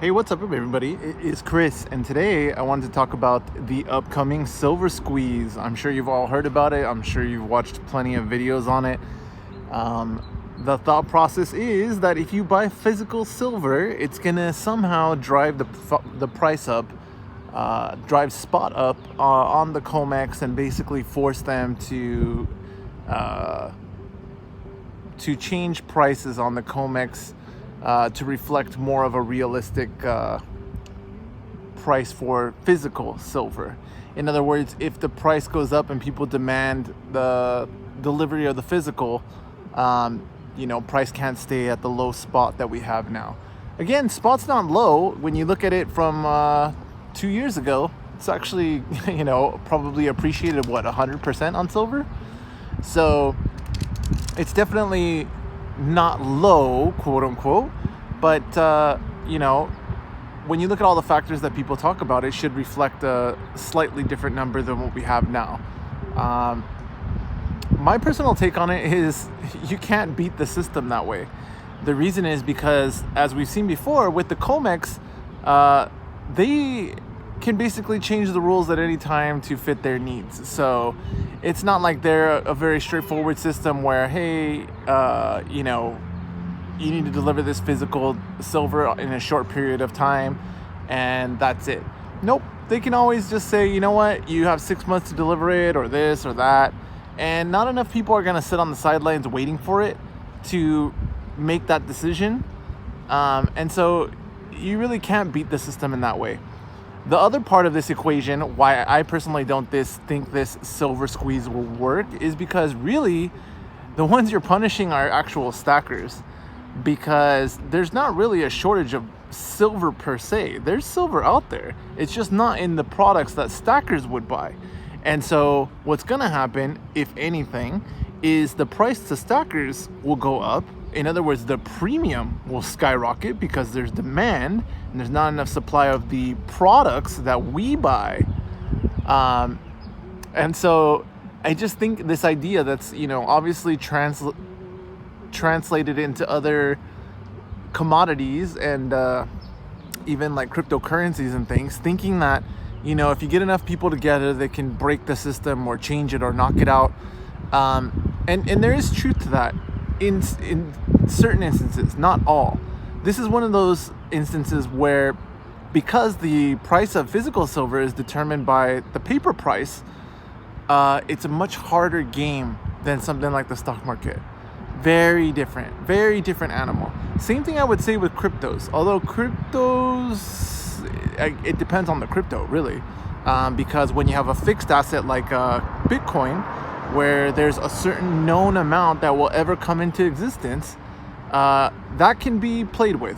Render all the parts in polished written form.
Hey, what's up, everybody? It is Chris, and today I wanted to talk about the upcoming silver squeeze. I'm sure you've all heard about it. I'm sure you've watched plenty of videos on it. The thought process is that if you buy physical silver, it's gonna somehow drive the price up, drive spot up on the COMEX, and basically force them to change prices on the COMEX to reflect more of a realistic price for physical silver. In other words, if the price goes up and people demand the delivery of the physical, price can't stay at the low spot that we have now. Again, spot's not low. When you look at it from 2 years ago, it's actually, probably appreciated, 100% on silver? So it's definitely not low, quote unquote, but when you look at all the factors that people talk about, it should reflect a slightly different number than what we have now. My personal take on it is you can't beat the system that way. The reason is because, as we've seen before with the COMEX, they can basically change the rules at any time to fit their needs. So it's not like they're a very straightforward system where, hey, you need to deliver this physical silver in a short period of time and that's it. Nope. They can always just say, you know what, you have 6 months to deliver it, or this or that. And not enough people are going to sit on the sidelines waiting for it to make that decision. And so you really can't beat the system in that way. The other part of this equation, why I personally don't think this silver squeeze will work, is because really the ones you're punishing are actual stackers, because there's not really a shortage of silver per se. There's silver out there. It's just not in the products that stackers would buy. And so what's going to happen, if anything, is the price to stackers will go up. In other words, the premium will skyrocket because there's demand and there's not enough supply of the products that we buy. And so I just think this idea that's, obviously translated into other commodities and even like cryptocurrencies and things, thinking that, if you get enough people together, they can break the system or change it or knock it out. And there is truth to that in certain instances, not all. This is one of those instances where, because the price of physical silver is determined by the paper price, it's a much harder game than something like the stock market. Very different animal. Same thing I would say with cryptos. Although cryptos, it depends on the crypto, really. Because when you have a fixed asset like Bitcoin, where there's a certain known amount that will ever come into existence, that can be played with.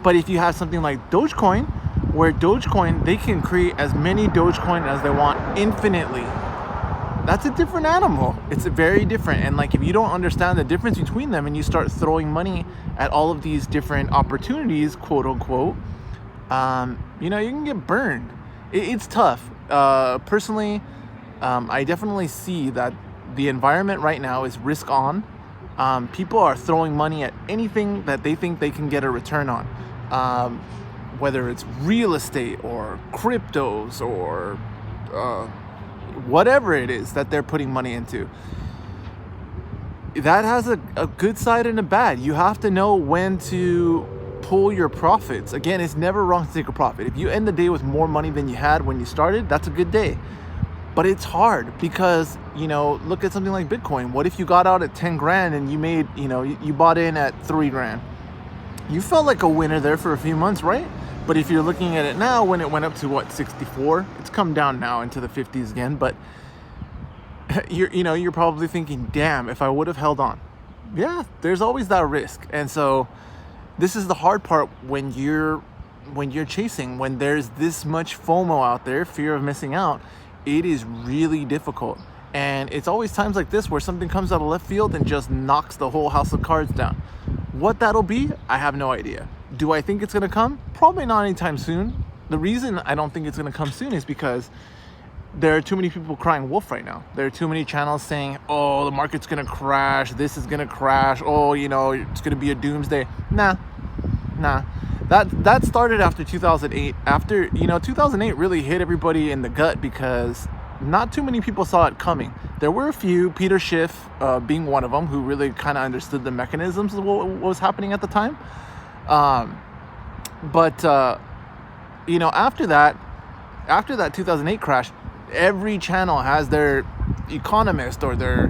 But if you have something like Dogecoin, where Dogecoin, they can create as many Dogecoin as they want infinitely. That's a different animal. It's very different. And like, if you don't understand the difference between them and you start throwing money at all of these different opportunities, quote unquote, you can get burned. It's tough. Personally, I definitely see that the environment right now is risk on. People are throwing money at anything that they think they can get a return on. Whether it's real estate or cryptos or whatever it is that they're putting money into. That has a good side and a bad. You have to know when to pull your profits. Again, it's never wrong to take a profit. If you end the day with more money than you had when you started, that's a good day. But it's hard because, look at something like Bitcoin. What if you got out at 10 grand and you made, you bought in at 3 grand? You felt like a winner there for a few months, right? But if you're looking at it now, when it went up to 64, it's come down now into the 50s again. But you're probably thinking, damn, if I would have held on. Yeah, there's always that risk. And so this is the hard part when you're chasing, when there's this much FOMO out there, fear of missing out. It is really difficult. And it's always times like this where something comes out of left field and just knocks the whole house of cards down. What that'll be, I have no idea. Do I think it's going to come? Probably not anytime soon. The reason I don't think it's going to come soon is because there are too many people crying wolf right now. There are too many channels saying, oh, the market's going to crash. This is going to crash. Oh, it's going to be a doomsday. Nah. That started after 2008. After 2008 really hit everybody in the gut because not too many people saw it coming. There were a few, Peter Schiff being one of them, who really kind of understood the mechanisms of what was happening at the time. But after that 2008 crash, every channel has their economist or their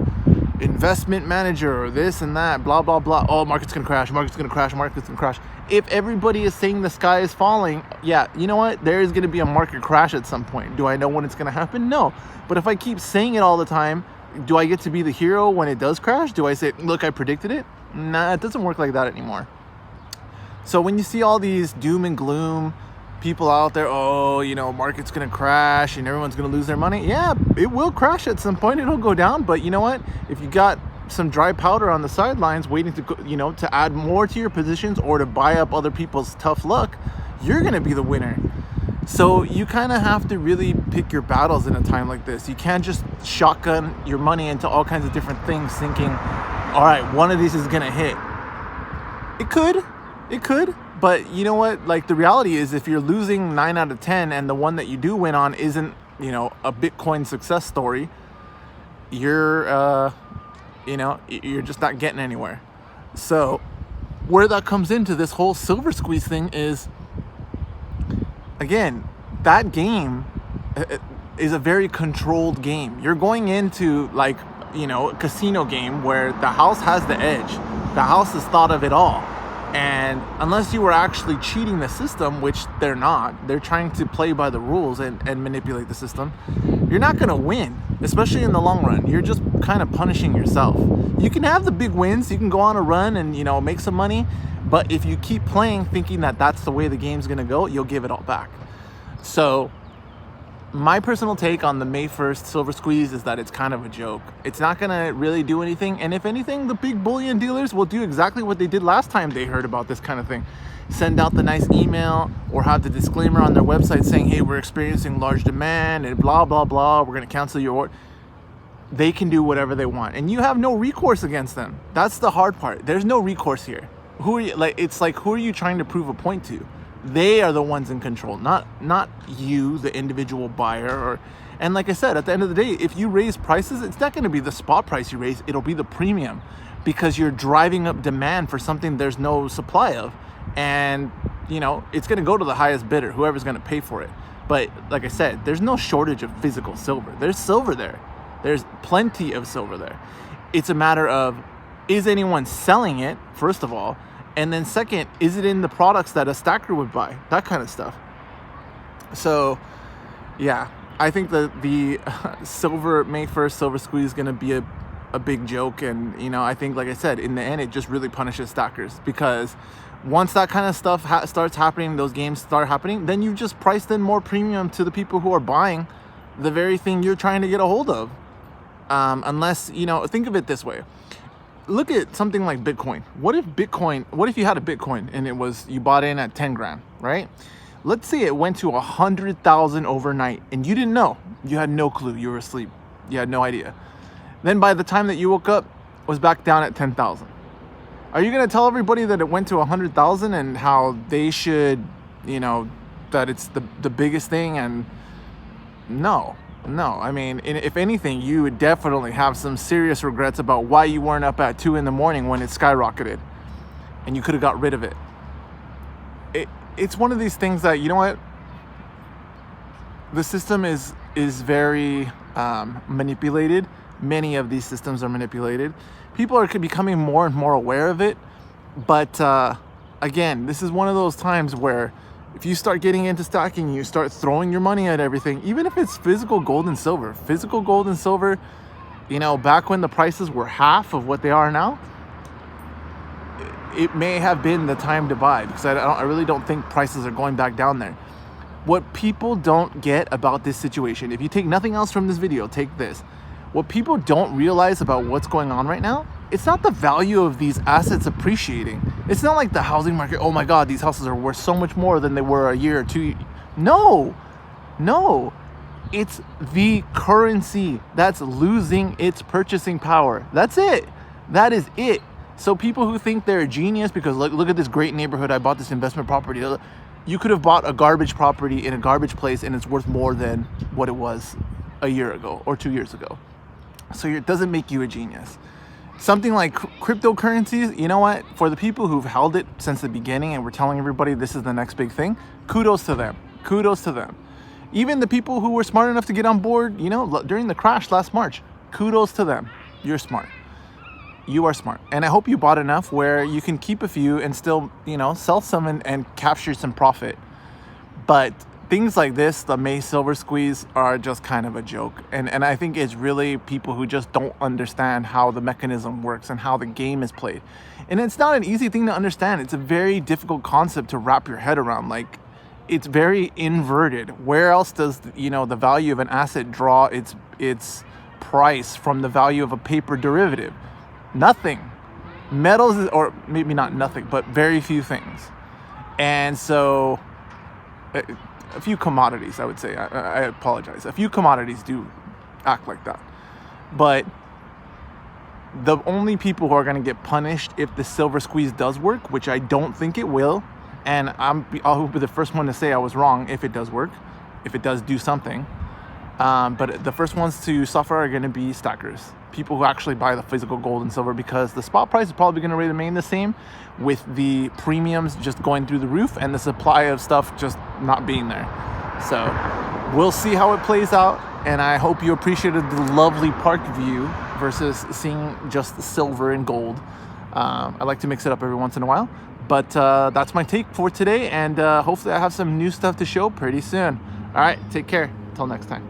investment manager or this and that, blah blah blah. Oh, market's gonna crash, market's gonna crash, market's gonna crash. If everybody is saying the sky is falling, yeah, you know what, there is gonna be a market crash at some point. Do I know when it's gonna happen? No. But if I keep saying it all the time, do I get to be the hero when it does crash? Do I say, look, I predicted it? Nah, it doesn't work like that anymore. So when you see all these doom and gloom people out there, oh, market's gonna crash and everyone's gonna lose their money. Yeah, it will crash at some point. It'll go down. But you know what? If you got some dry powder on the sidelines waiting to go, to add more to your positions or to buy up other people's tough luck, you're gonna be the winner. So you kind of have to really pick your battles in a time like this. You can't just shotgun your money into all kinds of different things thinking, all right, one of these is gonna hit. It could, but you know what? Like, the reality is, if you're losing 9 out of 10 and the one that you do win on isn't, a Bitcoin success story, you're just not getting anywhere. So where that comes into this whole silver squeeze thing is, again, that game is a very controlled game. You're going into a casino game where the house has the edge. The house has thought of it all. And unless you were actually cheating the system, which they're not, they're trying to play by the rules and manipulate the system, you're not going to win, especially in the long run. You're just kind of punishing yourself. You can have the big wins, you can go on a run and, make some money, but if you keep playing thinking that that's the way the game's going to go, you'll give it all back. So my personal take on the May 1st silver squeeze is that it's kind of a joke. It's not going to really do anything. And if anything, the big bullion dealers will do exactly what they did last time they heard about this kind of thing. Send out the nice email or have the disclaimer on their website saying, hey, we're experiencing large demand and blah, blah, blah. We're going to cancel your order. They can do whatever they want. And you have no recourse against them. That's the hard part. There's no recourse here. Who are you, who are you trying to prove a point to? They are the ones in control, not you, the individual buyer. And like I said, at the end of the day, if you raise prices, it's not going to be the spot price you raise. It'll be the premium, because you're driving up demand for something there's no supply of. And, it's going to go to the highest bidder, whoever's going to pay for it. But like I said, there's no shortage of physical silver. There's silver there. There's plenty of silver there. It's a matter of, is anyone selling it, first of all? And then second, is it in the products that a stacker would buy? That kind of stuff. So, yeah, I think that the silver May 1st silver squeeze is going to be a big joke. And, I think, like I said, in the end, it just really punishes stackers. Because once that kind of stuff starts happening, those games start happening, then you've just priced in more premium to the people who are buying the very thing you're trying to get a hold of. Unless, think of it this way. Look at something like Bitcoin. What if you had a Bitcoin and you bought in at 10 grand, right? Let's say it went to 100,000 overnight and you didn't know. You had no clue. You were asleep. You had no idea. Then by the time that you woke up, it was back down at 10,000. Are you going to tell everybody that it went to 100,000 and how they should, that it's the biggest thing? And no. I mean, if anything, you would definitely have some serious regrets about why you weren't up at 2 a.m. when it skyrocketed and you could have got rid of it. It's one of these things that, you know what? The system is very manipulated. Many of these systems are manipulated. People are becoming more and more aware of it. But again, this is one of those times where if you start getting into stacking, you start throwing your money at everything, even if it's physical gold and silver, back when the prices were half of what they are now, it may have been the time to buy, because I really don't think prices are going back down there. What people don't get about this situation, if you take nothing else from this video, take this. What people don't realize about what's going on right now, it's not the value of these assets appreciating. It's not like the housing market, oh my God, these houses are worth so much more than they were a year or two. No. It's the currency that's losing its purchasing power. That's it. That is it. So people who think they're a genius because look at this great neighborhood, I bought this investment property. You could have bought a garbage property in a garbage place and it's worth more than what it was a year ago or 2 years ago. So it doesn't make you a genius. Something like cryptocurrencies, you know what? For the people who've held it since the beginning and we're telling everybody this is the next big thing, kudos to them. Kudos to them. Even the people who were smart enough to get on board, you know, during the crash last March, kudos to them. You're smart. You are smart. And I hope you bought enough where you can keep a few and still, you know, sell some and capture some profit. But things like this, the May silver squeeze, are just kind of a joke. And I think it's really people who just don't understand how the mechanism works and how the game is played. And it's not an easy thing to understand. It's a very difficult concept to wrap your head around. Like, it's very inverted. Where else does, you know, the value of an asset draw its price from the value of a paper derivative? Nothing. Metals is, or maybe not nothing, but very few things. And so a few commodities, I would say. I apologize. A few commodities do act like that. But the only people who are going to get punished if the silver squeeze does work, which I don't think it will, and I'll be the first one to say I was wrong if it does work, if it does do something. But the first ones to suffer are going to be stackers, people who actually buy the physical gold and silver, because the spot price is probably going to remain the same with the premiums just going through the roof and the supply of stuff just not being there. So we'll see how it plays out. And I hope you appreciated the lovely park view versus seeing just silver and gold. I like to mix it up every once in a while. But that's my take for today, and hopefully I have some new stuff to show pretty soon. All right, take care. Until next time.